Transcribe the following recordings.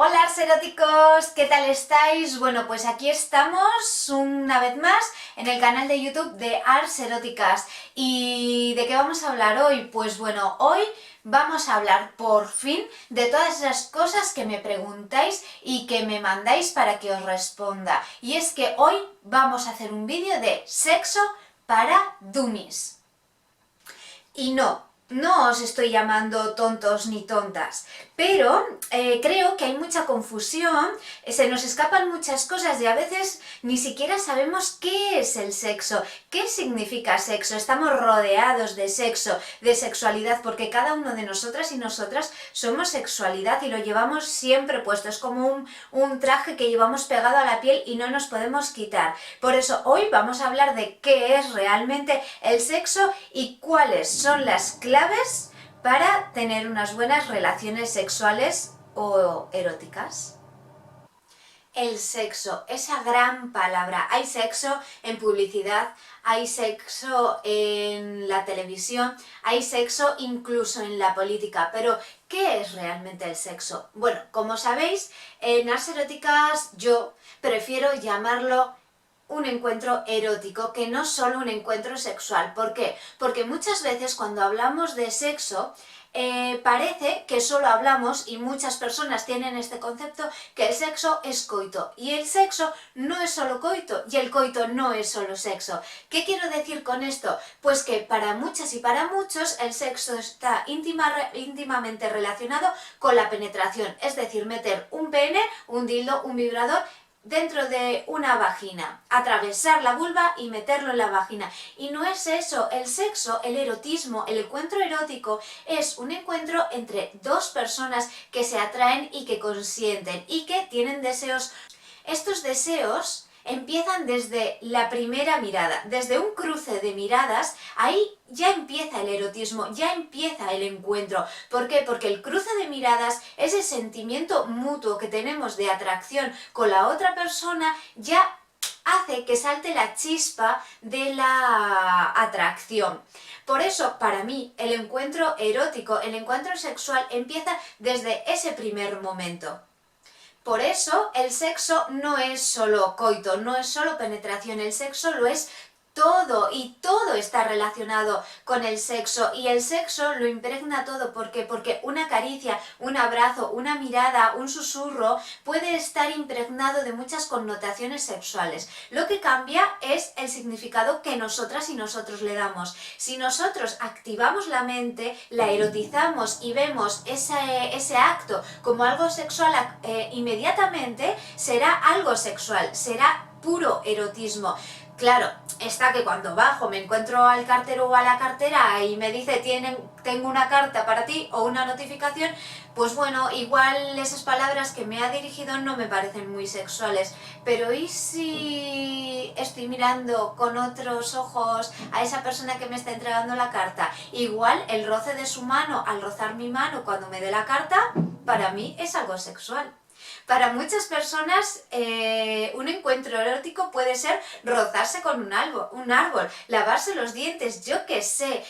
Hola eróticos, ¿qué tal estáis? Bueno, pues aquí estamos una vez más en el canal de YouTube de Ars Eróticas. ¿Y de qué vamos a hablar hoy? Pues bueno, hoy vamos a hablar por fin de todas esas cosas que me preguntáis y que me mandáis para que os responda. Y es que hoy vamos a hacer un vídeo de sexo para dummies. Y no os estoy llamando tontos ni tontas, pero creo que hay mucha confusión, se nos escapan muchas cosas y a veces ni siquiera sabemos qué es el sexo, qué significa sexo. Estamos rodeados de sexo, de sexualidad, porque cada uno de nosotras y nosotras somos sexualidad y lo llevamos siempre puesto. Es como un traje que llevamos pegado a la piel y no nos podemos quitar. Por eso hoy vamos a hablar de qué es realmente el sexo y cuáles son las claves para tener unas buenas relaciones sexuales o eróticas. El sexo, esa gran palabra. Hay sexo en publicidad, hay sexo en la televisión, hay sexo incluso en la política, pero ¿qué es realmente el sexo? Bueno, como sabéis, en Ars Eróticas yo prefiero llamarlo un encuentro erótico, que no solo un encuentro sexual. ¿Por qué? Porque muchas veces cuando hablamos de sexo, parece que solo hablamos, y muchas personas tienen este concepto, que el sexo es coito. Y el sexo no es solo coito, y el coito no es solo sexo. ¿Qué quiero decir con esto? Pues que para muchas y para muchos el sexo está íntimamente relacionado con la penetración. Es decir, meter un pene, un dildo, un vibrador dentro de una vagina, atravesar la vulva y meterlo en la vagina. Y no es eso, el sexo, el erotismo, el encuentro erótico es un encuentro entre dos personas que se atraen y que consienten y que tienen deseos. Estos deseos empiezan desde la primera mirada, desde un cruce de miradas. Ahí ya empieza el erotismo, ya empieza el encuentro. ¿Por qué? Porque el cruce de miradas, ese sentimiento mutuo que tenemos de atracción con la otra persona, ya hace que salte la chispa de la atracción. Por eso, para mí, el encuentro erótico, el encuentro sexual empieza desde ese primer momento. Por eso el sexo no es solo coito, no es solo penetración, el sexo lo es todo y todo está relacionado con el sexo y el sexo lo impregna todo. ¿Por qué? Porque una caricia, un abrazo, una mirada, un susurro puede estar impregnado de muchas connotaciones sexuales. Lo que cambia es el significado que nosotras y nosotros le damos. Si nosotros activamos la mente, la erotizamos y vemos ese acto como algo sexual, inmediatamente será algo sexual, será puro erotismo. Claro, está que cuando bajo me encuentro al cartero o a la cartera y me dice tengo una carta para ti o una notificación, pues bueno, igual esas palabras que me ha dirigido no me parecen muy sexuales, pero ¿y si estoy mirando con otros ojos a esa persona que me está entregando la carta? Igual el roce de su mano al rozar mi mano cuando me dé la carta, para mí es algo sexual. Para muchas personas un encuentro erótico puede ser rozarse con un árbol, lavarse los dientes, yo qué sé.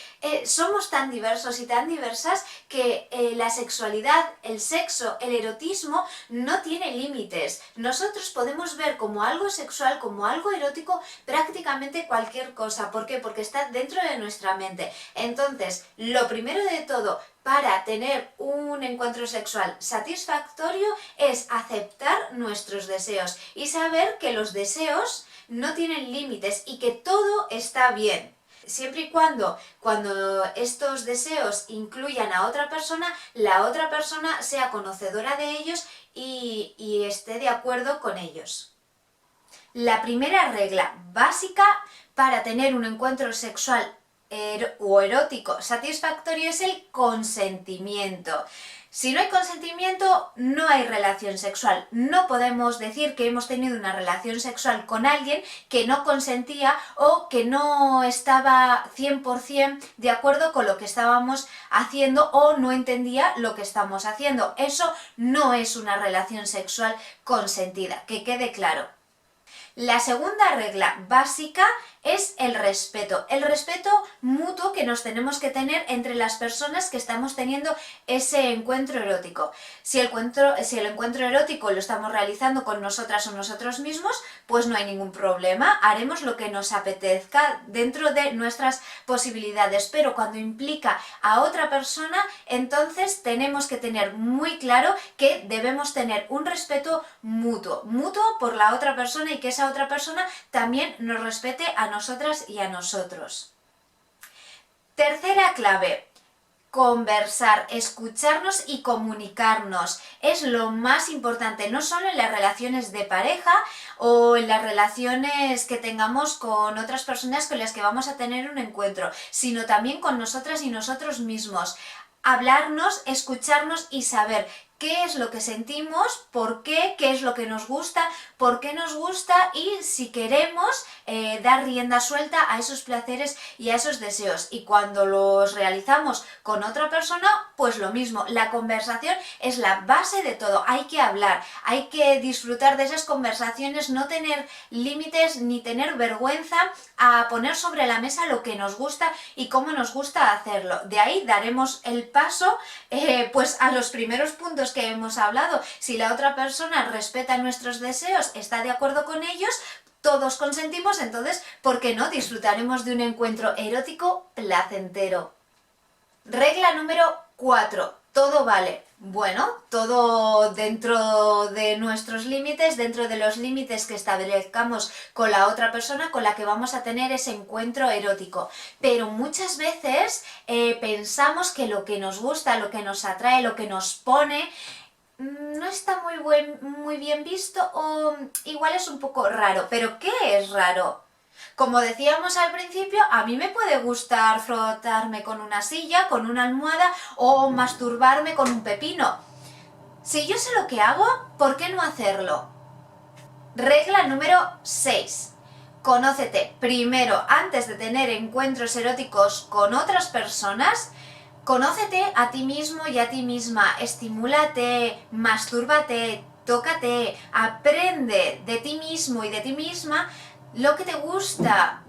Somos tan diversos y tan diversas que la sexualidad, el sexo, el erotismo no tiene límites. Nosotros podemos ver como algo sexual, como algo erótico, prácticamente cualquier cosa. ¿Por qué? Porque está dentro de nuestra mente. Entonces, lo primero de todo, para tener un encuentro sexual satisfactorio es aceptar nuestros deseos y saber que los deseos no tienen límites y que todo está bien. Siempre y cuando estos deseos incluyan a otra persona, la otra persona sea conocedora de ellos y esté de acuerdo con ellos. La primera regla básica para tener un encuentro sexual o erótico satisfactorio es el consentimiento. Si no hay consentimiento, no hay relación sexual. No podemos decir que hemos tenido una relación sexual con alguien que no consentía o que no estaba 100% de acuerdo con lo que estábamos haciendo o no entendía lo que estamos haciendo. Eso no es una relación sexual consentida, que quede claro. La segunda regla básica es el respeto mutuo que nos tenemos que tener entre las personas que estamos teniendo ese encuentro erótico. Si el encuentro erótico lo estamos realizando con nosotras o nosotros mismos, pues no hay ningún problema, haremos lo que nos apetezca dentro de nuestras posibilidades, pero cuando implica a otra persona, entonces tenemos que tener muy claro que debemos tener un respeto mutuo por la otra persona y que esa otra persona también nos respete a nosotras y a nosotros. Tercera clave. Conversar, escucharnos y comunicarnos es lo más importante, no solo en las relaciones de pareja o en las relaciones que tengamos con otras personas con las que vamos a tener un encuentro, sino también con nosotras y nosotros mismos. Hablarnos, escucharnos y saber qué es lo que sentimos, por qué es lo que nos gusta, por qué nos gusta y si queremos dar rienda suelta a esos placeres y a esos deseos. Y cuando los realizamos con otra persona, pues lo mismo. La conversación es la base de todo. Hay que hablar, hay que disfrutar de esas conversaciones, no tener límites ni tener vergüenza a poner sobre la mesa lo que nos gusta y cómo nos gusta hacerlo. De ahí daremos el paso pues a los primeros puntos que hemos hablado. Si la otra persona respeta nuestros deseos, está de acuerdo con ellos, todos consentimos, entonces, ¿por qué no? Disfrutaremos de un encuentro erótico placentero. Regla número 4. Todo vale. Bueno, todo dentro de nuestros límites, dentro de los límites que establezcamos con la otra persona con la que vamos a tener ese encuentro erótico. Pero muchas veces pensamos que lo que nos gusta, lo que nos atrae, lo que nos pone, no está muy bien visto o igual es un poco raro. ¿Pero qué es raro? Como decíamos al principio, a mí me puede gustar frotarme con una silla, con una almohada o masturbarme con un pepino. Si yo sé lo que hago, ¿por qué no hacerlo? Regla número 6. Conócete primero antes de tener encuentros eróticos con otras personas. Conócete a ti mismo y a ti misma, estimúlate, mastúrbate, tócate, aprende de ti mismo y de ti misma lo que te gusta,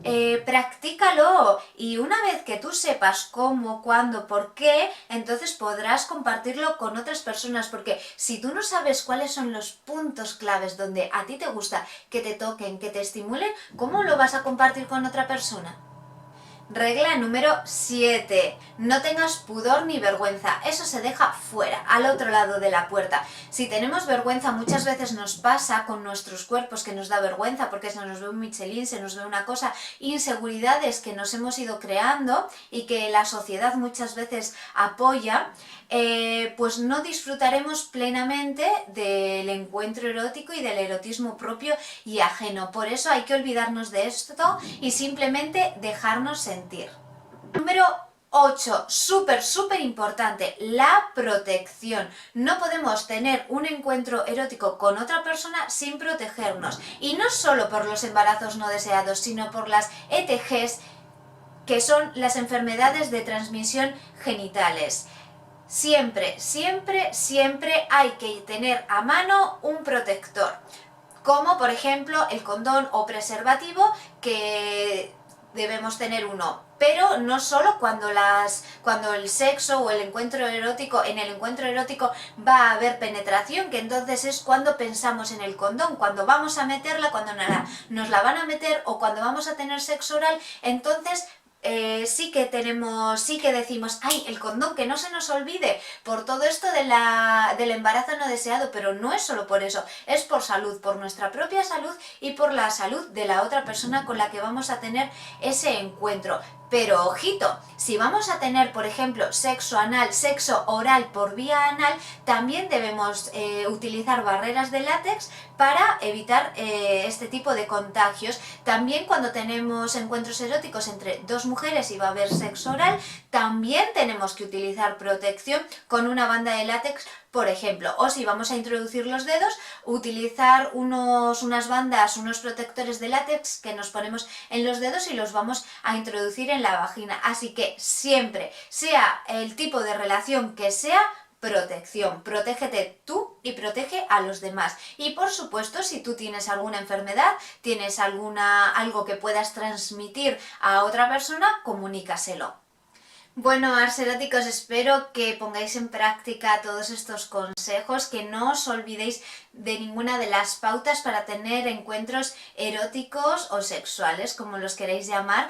practícalo y una vez que tú sepas cómo, cuándo, por qué, entonces podrás compartirlo con otras personas, porque si tú no sabes cuáles son los puntos claves donde a ti te gusta que te toquen, que te estimulen, ¿cómo lo vas a compartir con otra persona? Regla número 7. No tengas pudor ni vergüenza. Eso se deja fuera, al otro lado de la puerta. Si tenemos vergüenza, muchas veces nos pasa con nuestros cuerpos que nos da vergüenza porque se nos ve un Michelin, se nos ve una cosa, inseguridades que nos hemos ido creando y que la sociedad muchas veces apoya, pues no disfrutaremos plenamente del encuentro erótico y del erotismo propio y ajeno. Por eso hay que olvidarnos de esto y simplemente dejarnos sentir. Número 8. Súper importante, la protección. No podemos tener un encuentro erótico con otra persona sin protegernos. Y no solo por los embarazos no deseados, sino por las ETGs, que son las enfermedades de transmisión genitales. Siempre hay que tener a mano un protector, como por ejemplo el condón o preservativo, que debemos tener uno, pero no solo cuando el sexo o el encuentro erótico, en el encuentro erótico va a haber penetración, que entonces es cuando pensamos en el condón, cuando vamos a meterla, cuando nos la van a meter o cuando vamos a tener sexo oral, entonces sí que decimos, ay, el condón, que no se nos olvide, por todo esto del embarazo no deseado, pero no es solo por eso, es por salud, por nuestra propia salud y por la salud de la otra persona con la que vamos a tener ese encuentro. Pero ojito, si vamos a tener, por ejemplo, sexo anal, sexo oral por vía anal, también debemos utilizar barreras de látex para evitar este tipo de contagios. También cuando tenemos encuentros eróticos entre dos mujeres y va a haber sexo oral, también tenemos que utilizar protección con una banda de látex, por ejemplo, o si vamos a introducir los dedos, utilizar unas bandas, unos protectores de látex que nos ponemos en los dedos y los vamos a introducir en la vagina. Así que siempre, sea el tipo de relación que sea, protección. Protégete tú y protege a los demás. Y por supuesto, si tú tienes alguna enfermedad, tienes algo que puedas transmitir a otra persona, comunícaselo. Bueno, arseróticos, espero que pongáis en práctica todos estos consejos, que no os olvidéis de ninguna de las pautas para tener encuentros eróticos o sexuales, como los queréis llamar,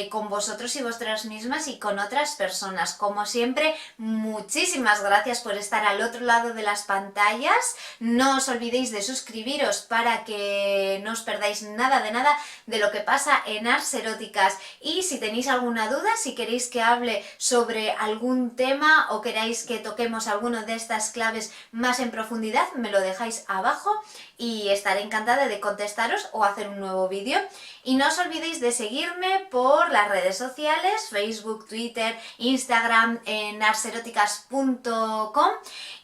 con vosotros y vosotras mismas y con otras personas. Como siempre, muchísimas gracias por estar al otro lado de las pantallas. No os olvidéis de suscribiros para que no os perdáis nada de lo que pasa en Ars Eróticas. Y si tenéis alguna duda, si queréis que hable sobre algún tema o queráis que toquemos alguna de estas claves más en profundidad, me lo dejáis abajo y estaré encantada de contestaros o hacer un nuevo vídeo. Y no os olvidéis de seguirme por las redes sociales, Facebook, Twitter, Instagram, en arseroticas.com.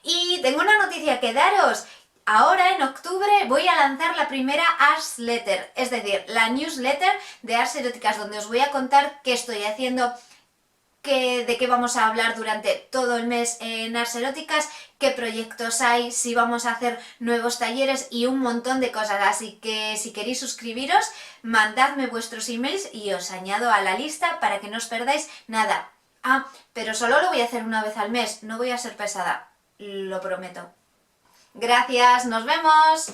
Y tengo una noticia que daros. Ahora, en octubre, voy a lanzar la primera Ars Letter, es decir, la newsletter de Ars Eróticas, donde os voy a contar qué estoy haciendo, de qué vamos a hablar durante todo el mes en Ars Eróticas, qué proyectos hay, si vamos a hacer nuevos talleres y un montón de cosas. Así que si queréis suscribiros, mandadme vuestros emails y os añado a la lista para que no os perdáis nada. Ah, pero solo lo voy a hacer una vez al mes, no voy a ser pesada, lo prometo. Gracias, nos vemos.